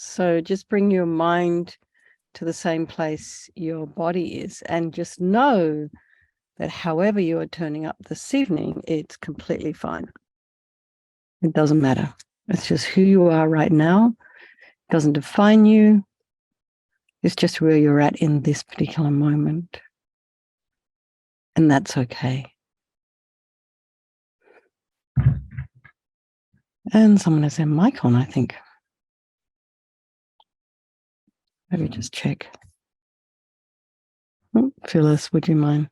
So just bring your mind to the same place your body is, and just know that however you are turning up this evening, it's completely fine. It doesn't matter. It's just who you are right now. It doesn't define you. It's just where you're at in this particular moment. And that's okay. And someone has their mic on, I think. Maybe just check. Oh, Phyllis, would you mind?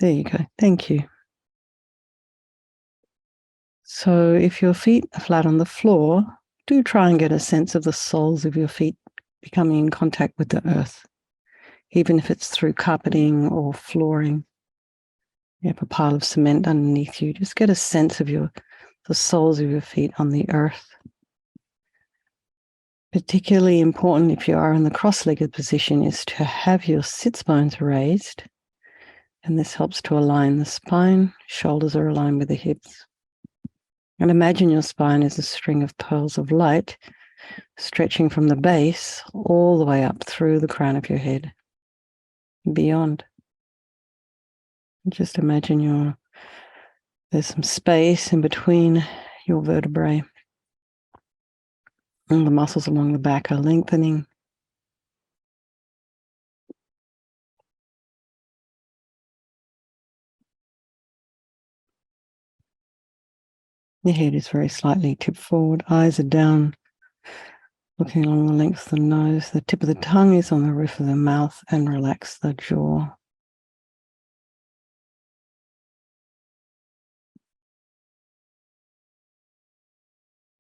There you go. Thank you. So if your feet are flat on the floor, do try and get a sense of the soles of your feet becoming in contact with the earth, even if it's through carpeting or flooring. You have a pile of cement underneath you. Just get a sense of the soles of your feet on the earth. Particularly important if you are in the cross-legged position is to have your sits bones raised, and this helps to align the spine. Shoulders are aligned with the hips. And imagine your spine is a string of pearls of light stretching from the base all the way up through the crown of your head and beyond. Just imagine there's some space in between your vertebrae. And the muscles along the back are lengthening. The head is very slightly tipped forward. Eyes are down, looking along the length of the nose. The tip of the tongue is on the roof of the mouth, and relax the jaw.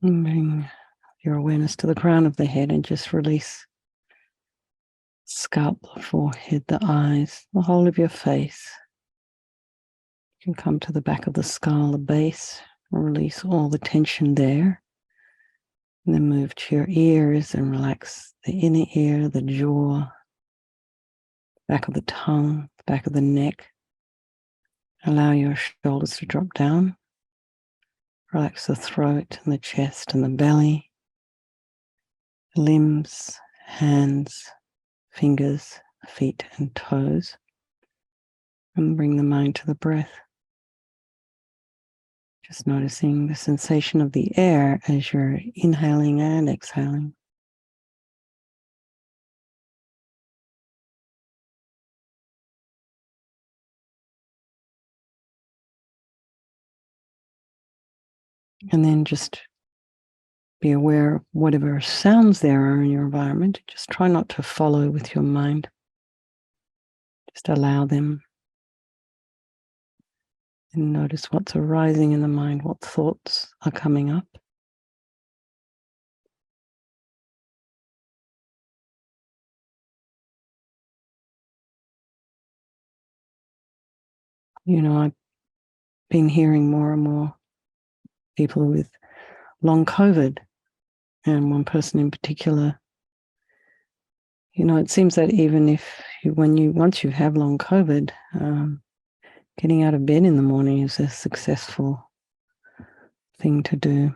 And bring your awareness to the crown of the head and just release scalp, the forehead, the eyes, the whole of your face. You can come to the back of the skull, the base, and release all the tension there. And then move to your ears and relax the inner ear, the jaw, back of the tongue, the back of the neck. Allow your shoulders to drop down. Relax the throat and the chest and the belly, the limbs, hands, fingers, feet and toes. And bring the mind to the breath. Just noticing the sensation of the air as you're inhaling and exhaling. And then just be aware of whatever sounds there are in your environment. Just try not to follow with your mind. Just allow them. And notice what's arising in the mind, what thoughts are coming up. You know, I've been hearing more and more people with long COVID, and one person in particular. You know, it seems that even if once you have long COVID, getting out of bed in the morning is a successful thing to do.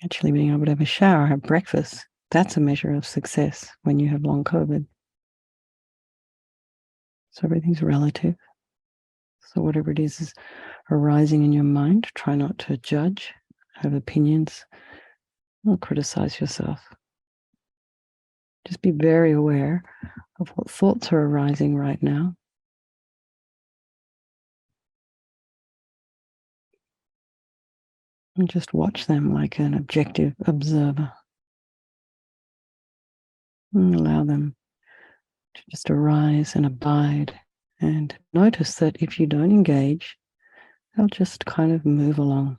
Actually being able to have a shower, have breakfast, that's a measure of success when you have long COVID. So everything's relative. So whatever it is arising in your mind, try not to judge, have opinions, or criticize yourself. Just be very aware of what thoughts are arising right now. And just watch them like an objective observer. And allow them to just arise and abide. And notice that if you don't engage, they'll just kind of move along.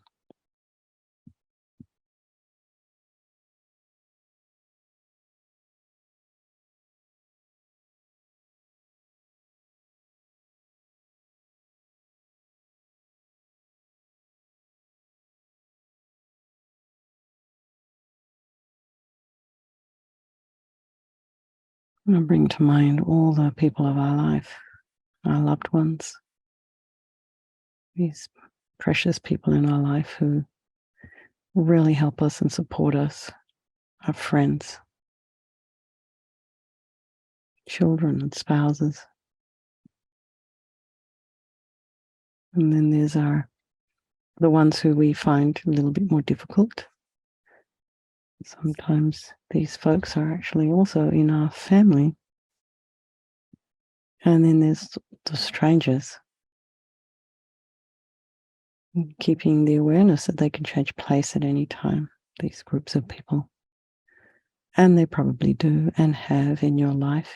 And bring to mind all the people of our life, our loved ones, these precious people in our life who really help us and support us, our friends, children and spouses. And then there's the ones who we find a little bit more difficult. Sometimes these folks are actually also in our family. And then there's the strangers. Keeping the awareness that they can change place at any time, these groups of people. And they probably do and have in your life,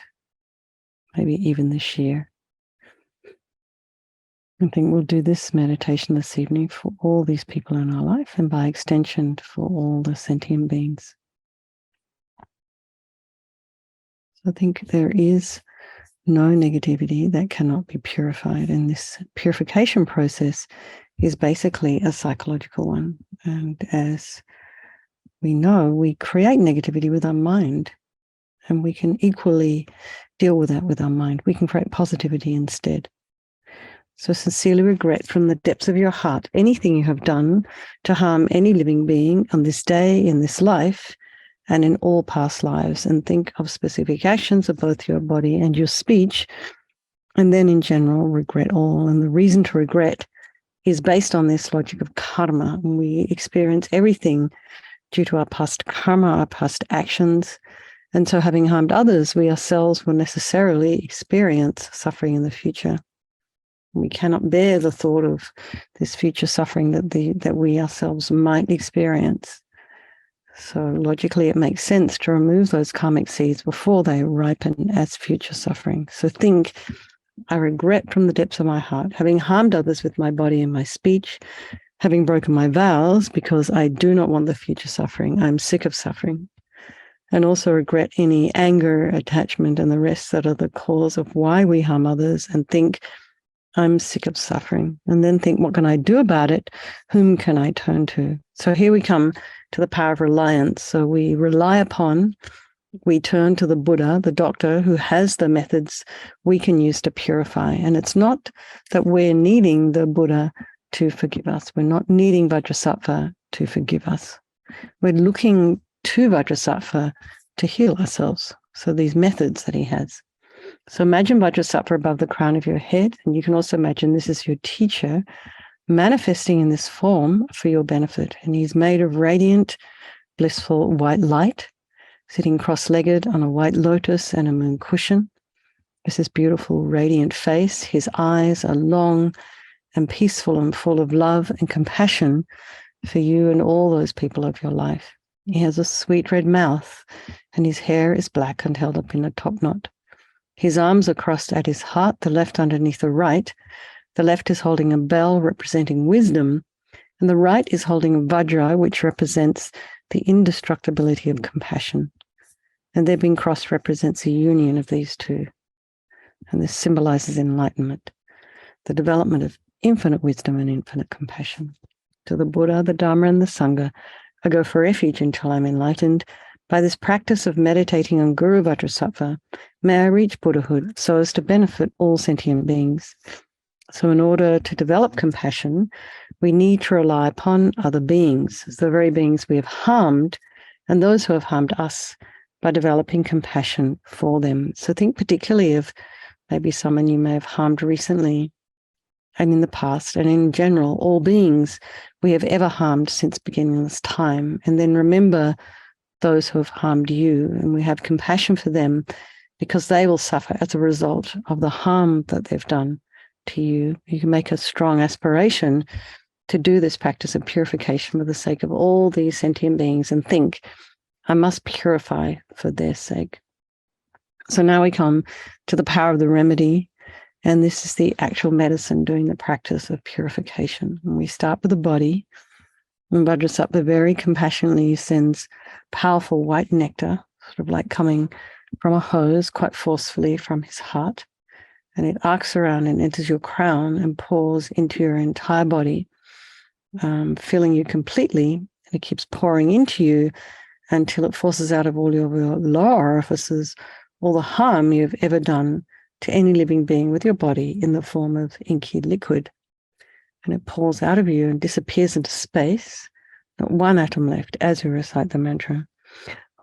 maybe even this year. I think we'll do this meditation this evening for all these people in our life and by extension for all the sentient beings. So I think there is no negativity that cannot be purified, and this purification process is basically a psychological one. And as we know, we create negativity with our mind, and we can equally deal with that with our mind. We can create positivity instead. So sincerely regret from the depths of your heart anything you have done to harm any living being on this day, in this life, and in all past lives. And think of specific actions of both your body and your speech, and then in general, regret all. And the reason to regret is based on this logic of karma. And we experience everything due to our past karma, our past actions. And so having harmed others, we ourselves will necessarily experience suffering in the future. We cannot bear the thought of this future suffering that we ourselves might experience. So logically, it makes sense to remove those karmic seeds before they ripen as future suffering. So think, I regret from the depths of my heart having harmed others with my body and my speech, having broken my vows because I do not want the future suffering. I'm sick of suffering. And also regret any anger, attachment, and the rest that are the cause of why we harm others, and think, I'm sick of suffering. And then think, what can I do about it? Whom can I turn to? So here we come to the power of reliance. So we rely upon, we turn to the Buddha, the doctor, who has the methods we can use to purify. And it's not that we're needing the Buddha to forgive us. We're not needing Vajrasattva to forgive us. We're looking to Vajrasattva to heal ourselves. So these methods that he has. So imagine Vajrasattva above the crown of your head, and you can also imagine this is your teacher manifesting in this form for your benefit. And he's made of radiant, blissful white light, sitting cross-legged on a white lotus and a moon cushion. There's this beautiful, radiant face. His eyes are long and peaceful and full of love and compassion for you and all those people of your life. He has a sweet red mouth, and his hair is black and held up in a top knot. His arms are crossed at his heart, the left underneath the right. The left is holding a bell representing wisdom, and the right is holding a vajra, which represents the indestructibility of compassion. And their being crossed represents a union of these two. And this symbolizes enlightenment, the development of infinite wisdom and infinite compassion. To the Buddha, the Dharma, and the Sangha, I go for refuge until I'm enlightened. By this practice of meditating on Guru Vajrasattva, may I reach Buddhahood so as to benefit all sentient beings. So in order to develop compassion, we need to rely upon other beings, the very beings we have harmed, and those who have harmed us, by developing compassion for them. So think particularly of maybe someone you may have harmed recently and in the past, and in general, all beings we have ever harmed since beginningless time. And then remember those who have harmed you, and we have compassion for them because they will suffer as a result of the harm that they've done to you. You can make a strong aspiration to do this practice of purification for the sake of all these sentient beings, and think, I must purify for their sake. So now we come to the power of the remedy, and this is the actual medicine doing the practice of purification. And we start with the body, and Vajrasattva very compassionately sends powerful white nectar, sort of like coming from a hose, quite forcefully from his heart. And it arcs around and enters your crown and pours into your entire body, filling you completely. And it keeps pouring into you until it forces out of all your lower orifices all the harm you've ever done to any living being with your body in the form of inky liquid. And it pours out of you and disappears into space, Not one atom left as we recite the mantra.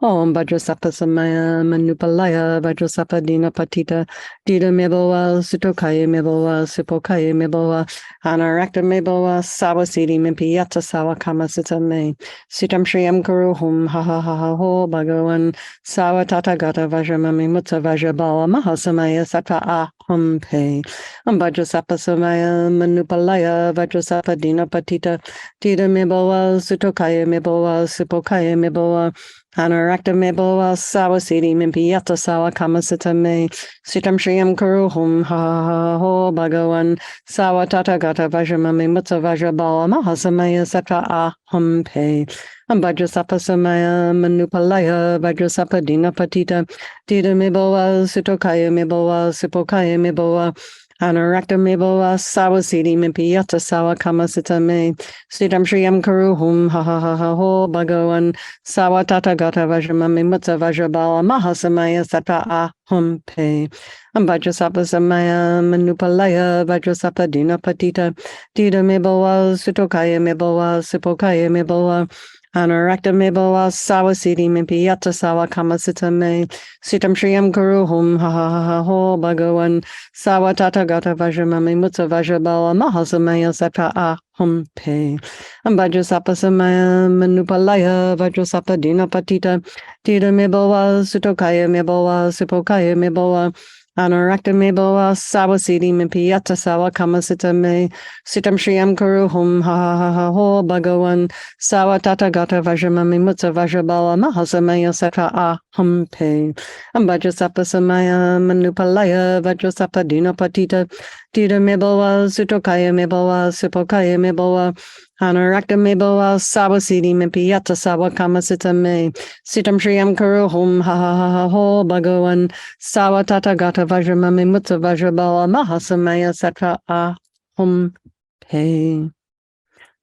Om Vajrasattva Samaya Manupalaya Vajrasattva Dina Patita Dida Meboa Sutokaya Meboa Sipokaya Meboa Anarakta Meboa Sawasidi Mimpiyata Sawa Kama Sita Me Sitam Shriyam Guru Hum Ha Ha Ha Ha Ho Bhagavan Sawa Tata Gata Vajramami Mutta Vajrabala Mahasamaya Sattva Aham Pe Om Vajrasattva Samaya Manupalaya Vajrasattva Dina Patita Dida Meboa Sutokaya Meboa Sipokaya Meboa Anarakta Meboa Sawasidi Mimpiyata Sawa Kamasita Me Sitam Shriyam Kuruhum Ha Ha Ho Bhagavan Sawa Tata Gata Vajramami Mutta Vajrabala Mahasamaya Sattva Aham Pe Vajrasattva Samaya Manupalaya Vajrasattva Dina Patita Dida Meboa Sutokaya Meboa Sipokaya Meboa Anarakta Meboa Sawasidi Mimpiyata Sawa Kamasita Me Sitam Shriyam Kuruhum Ha Ha Ha Ha Ho Bhagavan Sawa Tata Gata Vajramami Mutta Vajrabala Mahasamaya Sattva Aham Pe Vajrasattva Samaya Manupalaya Vajrasattva Dina Patita Dida Meboa Sutokaya Meboa Sipokaya Meboa Anarakta Meboa Sawasidi Mimpiyata Sawa Kamasita Me Sitam Shriyam Kuruhum Ha Ha Ha Ha Ho Bhagavan Sawa Tata Gata Vajramami Mutta Vajrabala Mahasamaya Sattva Aham Pe Vajrasattva Samaya Manupalaya Vajrasattva Dina Patita Dida Meboa Sutokaya Meboa Sipokaya Meboa Anarakta Meboa Sawasidi Mimpiyata Sawa Kamasita Me Sitam Shriyam Kuruhum Ha Ha Ha Ha Ho Bhagavan Sawa Tata Gata Vajramami Mutta Vajrabala Mahasamaya Sattva Aham Pe Vajrasattva Samaya Manupalaya Vajrasattva Dina Patita Dida Meboa Sutokaya Meboa Sipokaya Meboa Anarakta Meboa Sawasidi Mimpiyata Sawa Kamasita Me Sitam Shriyam Kuruhum Ha Ha Ha Ha Ho Bhagavan Sawa Tata Gata Vajramami Mutta Vajrabala Mahasamaya Sattva Aham Pe.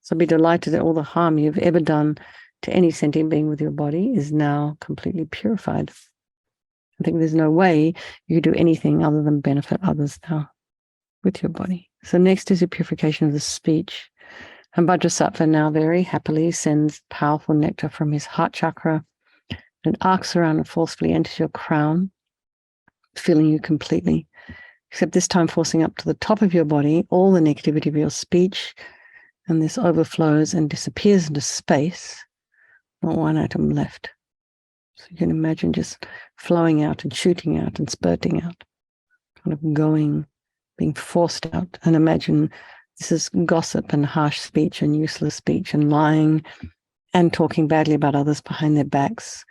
So be delighted that all the harm you've ever done to any sentient being with your body is now completely purified. I think there's no way you do anything other than benefit others now with your body. So next is the purification of the speech. And Vajrasattva now very happily sends powerful nectar from his heart chakra and arcs around and forcefully enters your crown, filling you completely, except this time forcing up to the top of your body all the negativity of your speech, and this overflows and disappears into space, not one atom left. So you can imagine just flowing out and shooting out and spurting out, kind of going, being forced out. And imagine this is gossip and harsh speech and useless speech and lying and talking badly about others behind their backs.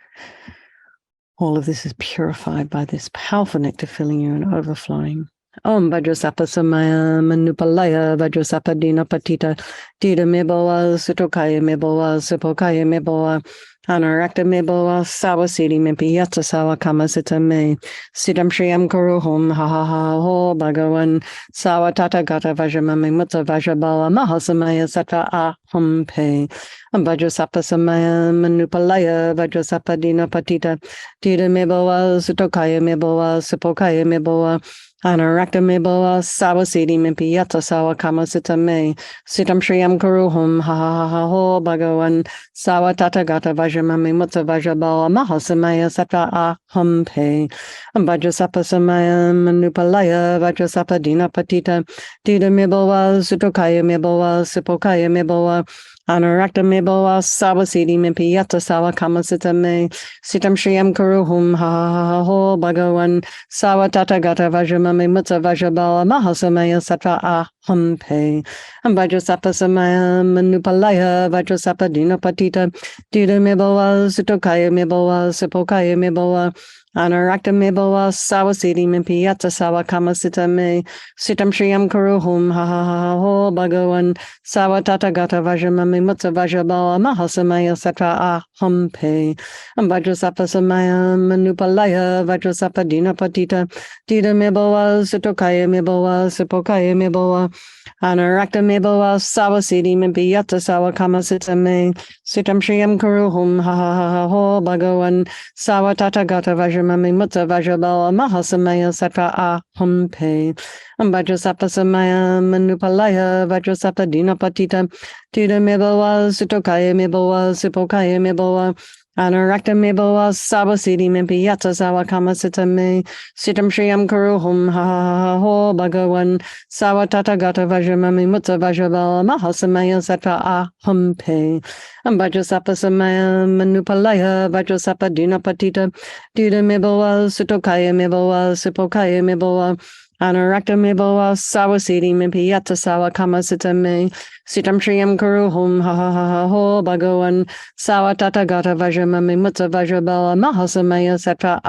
All of this is purified by this powerful nectar filling you and overflowing. Om Vajrasattva Samaya Manupalaya Vajrasattva Dina Patita Dida Meboa Sutokaya Meboa Sipokaya Meboa Anarakta Meboa Sawasidi Mimpiyata Sawa Kamasita Me Sitam Shriyam Kuruhum Ha Ha Ha Ho Bhagavan Sawa Tata Gata Vajramami Mutta Vajrabala Mahasamaya Sattva Aham Pe Vajrasattva Samaya Manupalaya Vajrasattva Dina Patita Dida Meboa Sutokaya Meboa Sipokaya Meboa Anarakta Meboa Sawasidi Mimpiyata Sawa Kamasita Me Sitam Shriyam Kuruhum Ha Ha Ha Ha Ho Bhagavan Sawa Tata Gata Vajramami Mutta Vajrabala Mahasamaya Sattva Aham Pe Vajrasattva Samaya Manupalaya Vajrasattva Dina Patita Dida Meboa Sutokaya Meboa Sipokaya Meboa Anarakta Meboa Sawasidi Mimpiyata Sawa Kamasita Me Sitam Shriyam Kuruhum Ha Ha Ha Ha Ho Bhagavan Sawa Tata Gata Vajramami Mutta Vajrabala Mahasamaya Sattva Aham Pe Vajrasattva Samaya Manupalaya Vajrasattva Dina Patita Dida Meboa Sutokaya Meboa Sipokaya Meboa Anarakta Meboa Sawasidi Mimpiyata Sawa Kamasita Me Sitam Shriyam Kuruhum Ha Ha Ha Ha Ho Bhagavan Sawa Tata Gata Vajramami Mutta Vajrabala Mahasamaya Sattva Aham Pe Vajrasattva Samaya Manupalaya Vajrasattva Dina Patita Dida Meboa Sutokaya Meboa Sipokaya Meboa Anarakta Meboa Sawasidi Mimpiyata Sawa Kamasita Me Sitam Shriyam Kuru Hum Ha Ha Ha Ha Ho Bhagavan Sawatata Gata Vajramami Mutta Vajrabala Mahasamaya Sattva Aham Pe Vajrasattva Samaya Manupalaya Vajrasattva Dinapatita Tida Mebawa Sutokaya Mebawa Sipokaya Mebawa Anarakta Mebawa Sabasidi Mempi Yata Sawakama Sitame Sitam Shriyam Kuru Hum Ha Ha Ha Ha Ho Bhagavan Sawatata Gata Vajramami Mutta Vajrabala Mahasamaya Sattva Aham Pe Vajrasattva Samaya Manupalaya Vajrasattva Dinapatita Dida Mebawa Sutokaya Mebawa Sipokaya Mebawa Anarakta Mebawa Sawasidi Mempi Yata Sawakama Sitame Sitam Shriyam Kuru Hum Ha Ha Ha Ha Ho Bhagavan Sawatata Gata Vajramami Mutta Vajrabala Mahasamaya Sattva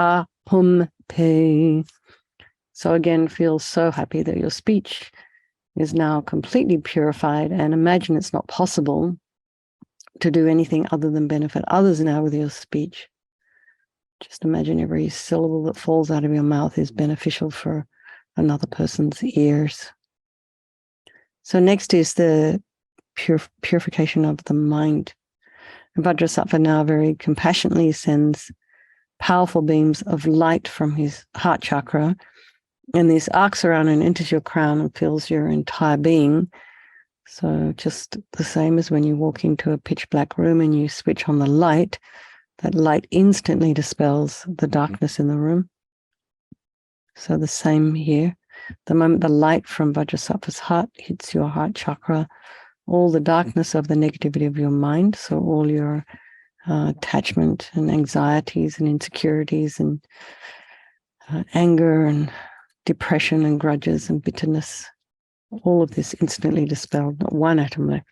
Aham Pe. So again, feel so happy that your speech is now completely purified, and imagine it's not possible to do anything other than benefit others now with your speech. Just imagine every syllable that falls out of your mouth is beneficial for another person's ears. So next is the purification of the mind. Vajrasattva now very compassionately sends powerful beams of light from his heart chakra, and this arcs around and enters your crown and fills your entire being. So just the same as when you walk into a pitch black room and you switch on the light, that light instantly dispels the darkness in the room. So the same here. The moment the light from Vajrasattva's heart hits your heart chakra, all the darkness of the negativity of your mind, so all your attachment and anxieties and insecurities and anger and depression and grudges and bitterness, all of this instantly dispelled, not one atom left.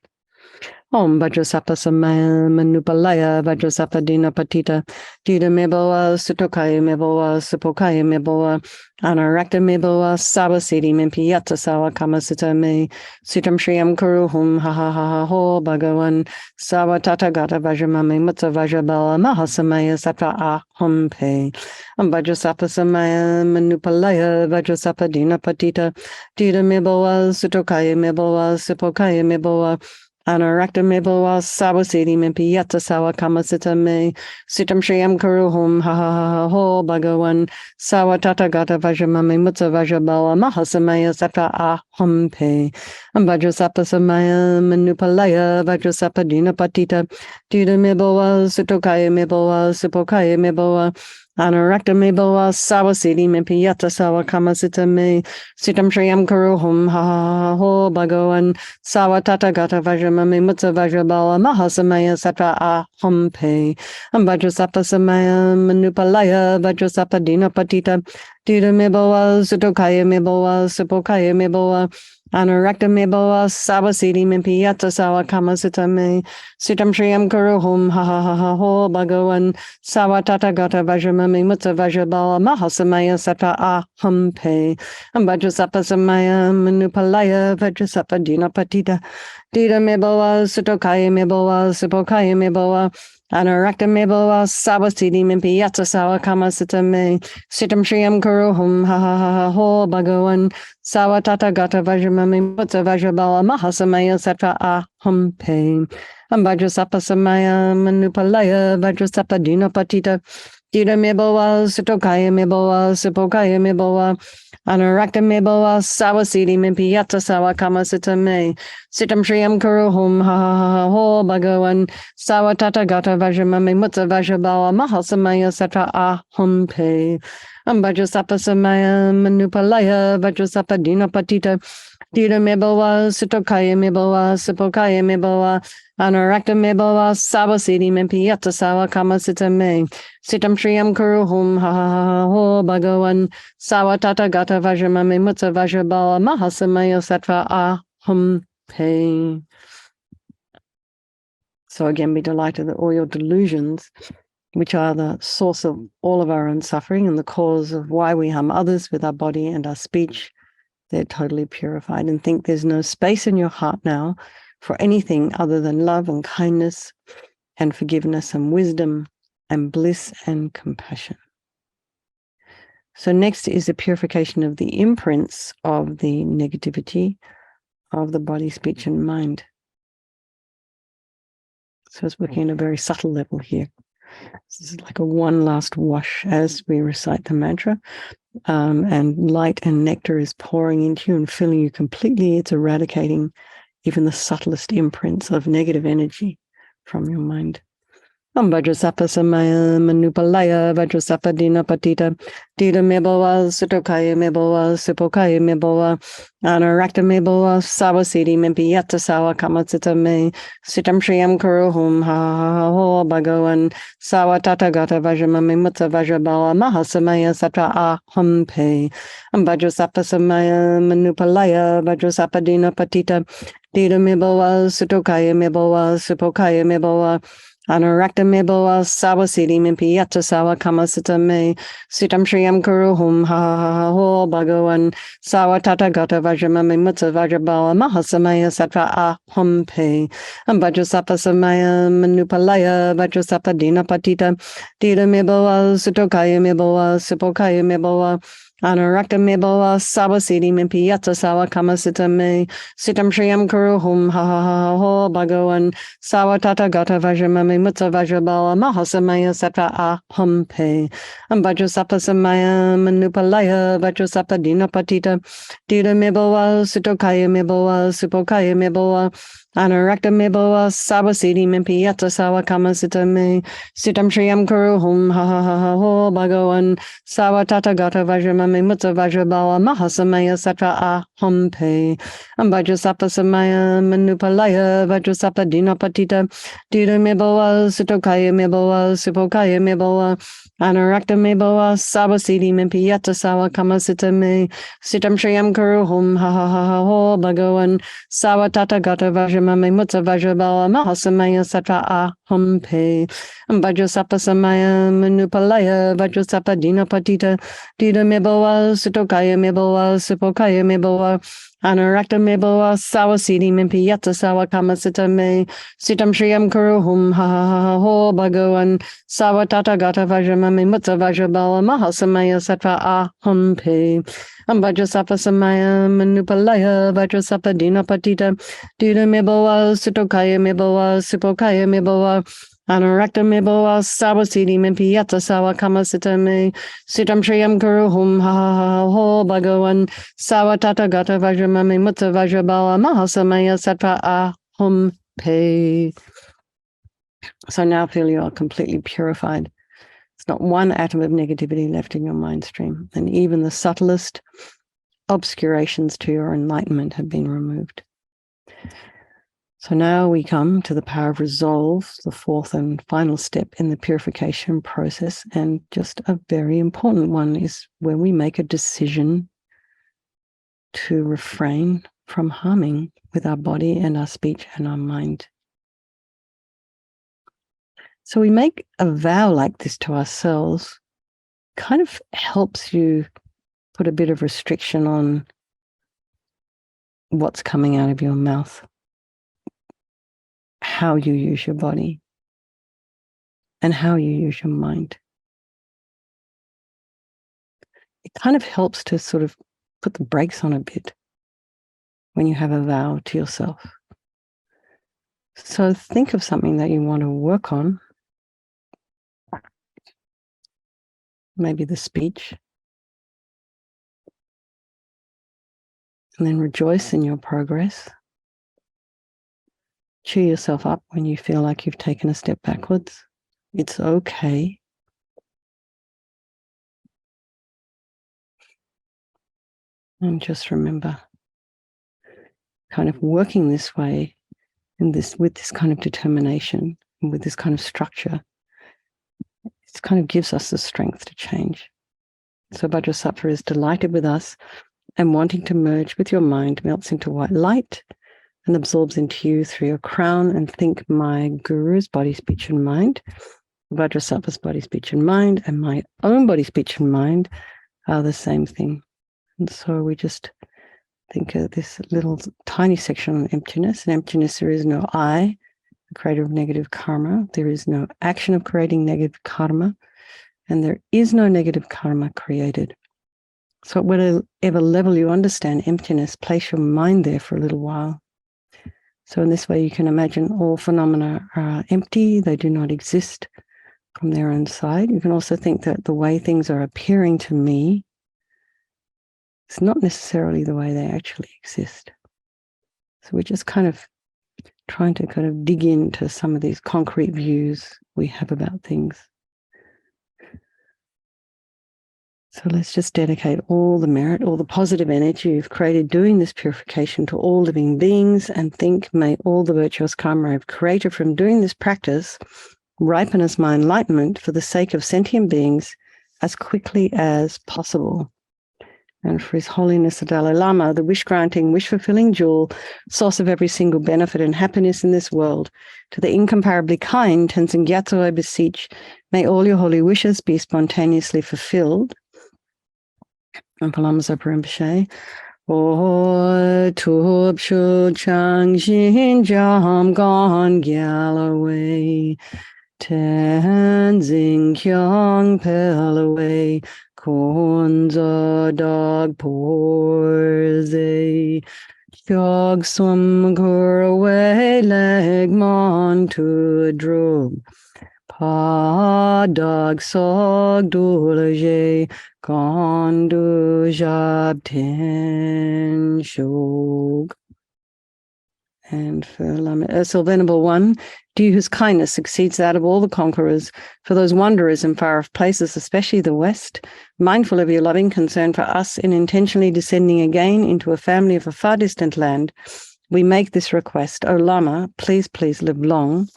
Om Vajrasattva Samaya Manupalaya Vajrasattva Dinapatita Dida Mebawa Sutokaya Mebawa Sipokaya Mebawa Anarakta Mebawa Sabasidi Mempi Yata Sawakama Sitame Sitam Shriyam Kuru Hum Ha Ha Ha Ha Ho Bhagavan Sawatata Gata Vajramami Mutta Vajrabala Mahasamaya Sattva Aham Pe Vajrasattva Samaya Manupalaya Vajrasattva Dinapatita Dida Mebawa Sutokaya Mebawa Sipokaya Mebawa Anarakta Mebawa Sabasidi Mempi Yata Sawakama Sitame Sitam Shriyam Kuru Hum Ha Ha Ha Ha Ho Bhagavan Sawatata Gata Vajramami Mutta Vajrabala Mahasamaya Sattva Aham Pe Vajrasattva Samaya Manupalaya Vajrasattva Dinapatita Dida Mebawa Sutokaya Mebawa Sipokaya Mebawa Anarakta Mebawa Sabasidi Mempi Yata Sawakama Sitame Sitam Shriyam Kuru Hum Ha Ha Ha Ho Bhagavan Sawatata Gata Vajramami Mutta Vajrabala Mahasamaya Sattva Aham Pe Vajrasattva Samaya Manupalaya Vajrasattva Dinapatita Dida Mebawa Sutokaya Mebawa Sipokaya Mebawa Anarakta Mebawa Sabasidi Mempi Yata Sawakama Sitame Sitam Shriyam Kuru Hum Ha Ha Ha Ha Ho Bhagavan Sawatata Gata Vajramami Mutta Vajrabala Mahasamaya Sattva Aham Pe Vajrasattva Samaya Manupalaya Vajrasattva Dinapatita Dida Mebawa Sutokaya Mebawa Sipokaya Mebawa Anarakta Mebawa Sabasidi Mempi Yata Sawakama Sitame Sitam Shriyam Kuru Hum Ha Ha Ha Ha Ho Bhagavan Sawatata Gata Vajramami Mutta Vajrabala Mahasamaya Sattva Aham Pe Vajrasattva Samaya Manupalaya Vajrasattva Dinapatita Dida Mebawa Sutokaya Mebawa Sipokaya Mebawa Anarakta Mebawa Sabasidi Mempi Yata Sawakama Sitame Sitam Shriyam Kuru Hum Ha Ha Ha Ha Ho Bhagavan Sawatata Gata Vajramami Mutta Vajrabala Mahasamaya Sattva Aham Pe Vajrasattva Samaya Manupalaya Vajrasattva Dinapatita Dida Mebawa Sutokaya Mebawa Sipokaya Mebawa Anarakta Mebawa Sabasidi Mempi Yata Sawakama Sitame Sitam Shriyam Kuru Hum Ha Ha Ha Ha Ho Bhagavan Sawatata Gata Vajramami Mutta Vajrabala Mahasamaya Sattva Aham Pe. So again, be delighted that all your delusions, which are the source of all of our own suffering and the cause of why we harm others with our body and our speech, they're totally purified. And think there's no space in your heart now for anything other than love and kindness and forgiveness and wisdom and bliss and compassion. So next is the purification of the imprints of the negativity of the body, speech, and mind. So it's working at a very subtle level here. This is like a one last wash as we recite the mantra. And light and nectar is pouring into you and filling you completely. It's eradicating even the subtlest imprints of negative energy from your mind. Vajrasattva samaya manupalaya Vajrasattva dina patita dita meboa sutokaya meboa supokaya meboa anarakta meboa sawasiti mempiyata sawa kamatsita me sitam shriyam kuruhum ha ho bhagavan sawa tatagata vajramami mutta vajrabala mahasamaya satra aham pe Vajrasattva samaya manupalaya Vajrasattva dina patita dita meboa sutokaya meboa supokaya meboa Anarakta meboa sawasiti mimpiyata sawa kamasita me sitam shriyam kuruhum ha ho bhagavan sawa tatagata vajramami mutta vajrabala mahasamaya satra aham pe Vajrasattva samaya manupalaya Vajrasattva dina patita dita meboa sutokaya meboa supokaya meboa Anarakta meboa sawasiti mimpiyata sawa kamasita me sitam shriyam kuruhum ha ho bhagavan sawa tatagata vajramami mutta vajrabala mahasamaya satra aham pe Vajrasattva samaya manupalaya Vajrasattva dina patita dita meboa sutokaya meboa supokaya meboa Anarakta meboa sawasiti mimpiyata sawa kamasita me sitam shriyam kuruhum ha ho bhagavan sawa tatagata vajramami mutta vajrabala mahasamaya satra aham pe Vajrasattva samaya manupalaya Vajrasattva dina patita dita meboa sutokaya meboa supokaya meboa Anarakta meboa sawasiti mimpiyata sawa kamasita me sitam shriyam kuruhum ha ho bhagavan sawa tatagata vajramami mutta vajrabala mahasamaya satra aham pe Vajrasattva samaya manupalaya Vajrasattva dina patita dita meboa sutokaya meboa supokaya meboa Anarakta meboa sawasiti mimpiyata sawa kamasita me sitam shriyam kuruhum ha ho bhagavan sawa tatagata vajramami mutta vajrabala mahasamaya satra aham pe Vajrasattva samaya manupalaya Vajrasattva dina patita dita meboa sutokaya meboa supokaya meboa Anarakta meboa sawasiti mimpiyata sawa kamasita me sitam shriyam kuruhum ha ho bhagavan sawa tatagata vajramami mutta vajrabala mahasamaya satra aham pe. So now feel you are completely purified. There's not one atom of negativity left in your mind stream, and even the subtlest obscurations to your enlightenment have been removed. So now we come to the power of resolve, the fourth and final step in the purification process, and just a very important one is where we make a decision to refrain from harming with our body and our speech and our mind. So we make a vow like this to ourselves, kind of helps you put a bit of restriction on what's coming out of your mouth, how you use your body, and how you use your mind. It kind of helps to sort of put the brakes on a bit when you have a vow to yourself. So think of something that you want to work on, maybe the speech, and then rejoice in your progress. Cheer yourself up when you feel like you've taken a step backwards. It's okay. And just remember, kind of working this way and with this kind of determination and with this kind of structure, it kind of gives us the strength to change. So Vajrasattva is delighted with us and wanting to merge with your mind, melts into white light and absorbs into you through your crown. And think my guru's body, speech, and mind, Vajrasattva's body, speech, and mind, and my own body, speech, and mind are the same thing. And so we just think of this little tiny section on emptiness. In emptiness, there is no I, the creator of negative karma. There is no action of creating negative karma. And there is no negative karma created. So at whatever level you understand emptiness, place your mind there for a little while. So in this way, you can imagine all phenomena are empty. They do not exist from their own side. You can also think that the way things are appearing to me is not necessarily the way they actually exist. So we're just kind of trying to kind of dig into some of these concrete views we have about things. So let's just dedicate all the merit, all the positive energy you've created doing this purification to all living beings, and think, may all the virtuous karma I've created from doing this practice ripen as my enlightenment for the sake of sentient beings as quickly as possible. And for His Holiness the Dalai Lama, the wish-granting, wish-fulfilling jewel, source of every single benefit and happiness in this world, to the incomparably kind Tenzin Gyatso, I beseech, may all your holy wishes be spontaneously fulfilled. And for Lama Zopa Rinpoche, O Tup Shu Chang Xin Jam Gon Galloway, Tenzin Kyong Pelaway, Kunza Dog Porze, Jog Swum Gurway Leg Mon to Drug, Pa Dog Sog Dulaje, Gondu Jab Ten Shog. And for Lama, so Venerable One, to you whose kindness exceeds that of all the conquerors, for those wanderers in far-off places, especially the West, mindful of your loving concern for us in intentionally descending again into a family of a far distant land, we make this request. O Lama, please, please live long.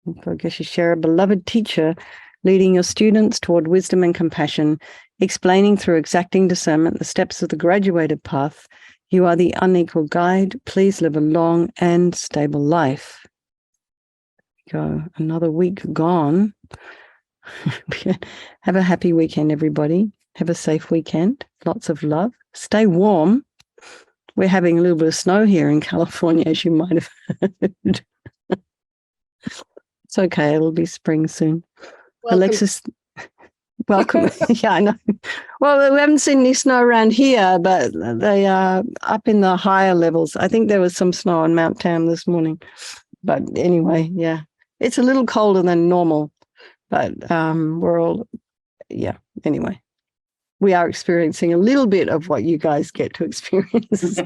And for Geshe Share, a beloved teacher, leading your students toward wisdom and compassion, explaining through exacting discernment the steps of the graduated path. You are the unequal guide. Please live a long and stable life. Go, another week gone. Have a happy weekend, everybody. Have a safe weekend. Lots of love. Stay warm. We're having a little bit of snow here in California, as you might have heard. It's okay. It'll be spring soon. Welcome. Alexis, welcome. Yeah, I know. Well, we haven't seen any snow around here, but they are up in the higher levels. I think there was some snow on Mount Tam this morning. But anyway, yeah, it's a little colder than normal. But we're all, yeah, anyway. We are experiencing a little bit of what you guys get to experience.